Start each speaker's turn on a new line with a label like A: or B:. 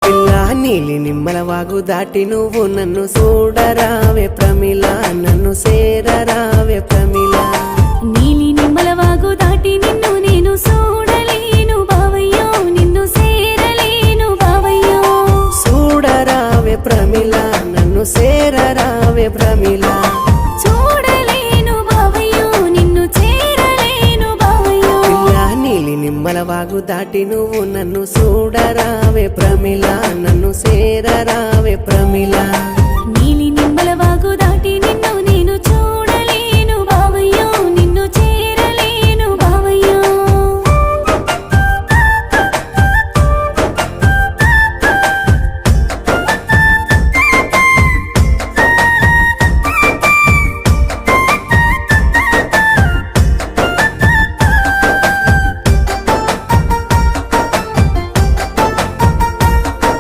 A: పిల్ల నీలి నిమ్మల వాగు దాటి నువ్వు నన్ను చూడరావే ప్రమిళ నన్ను సేరరావే ప్రమిళ
B: నీలి నిమ్మల వాగు దాటి నిన్ను నేను చూడలేను బావయ్యో నిన్ను సేరలేను బావయ్యో
A: చూడరావే ప్రమిళ నన్ను సేరరావే ప్రమిళ
B: చూడలేను బావయ్యో నిన్ను చేరలేను బావయ్యో
A: పిల్ల నీలి నిమ్మల వాగు దాటి నువ్వు నన్ను చూడరావే ప్రమిళ నన్ను సేరరావే ప్రమిళ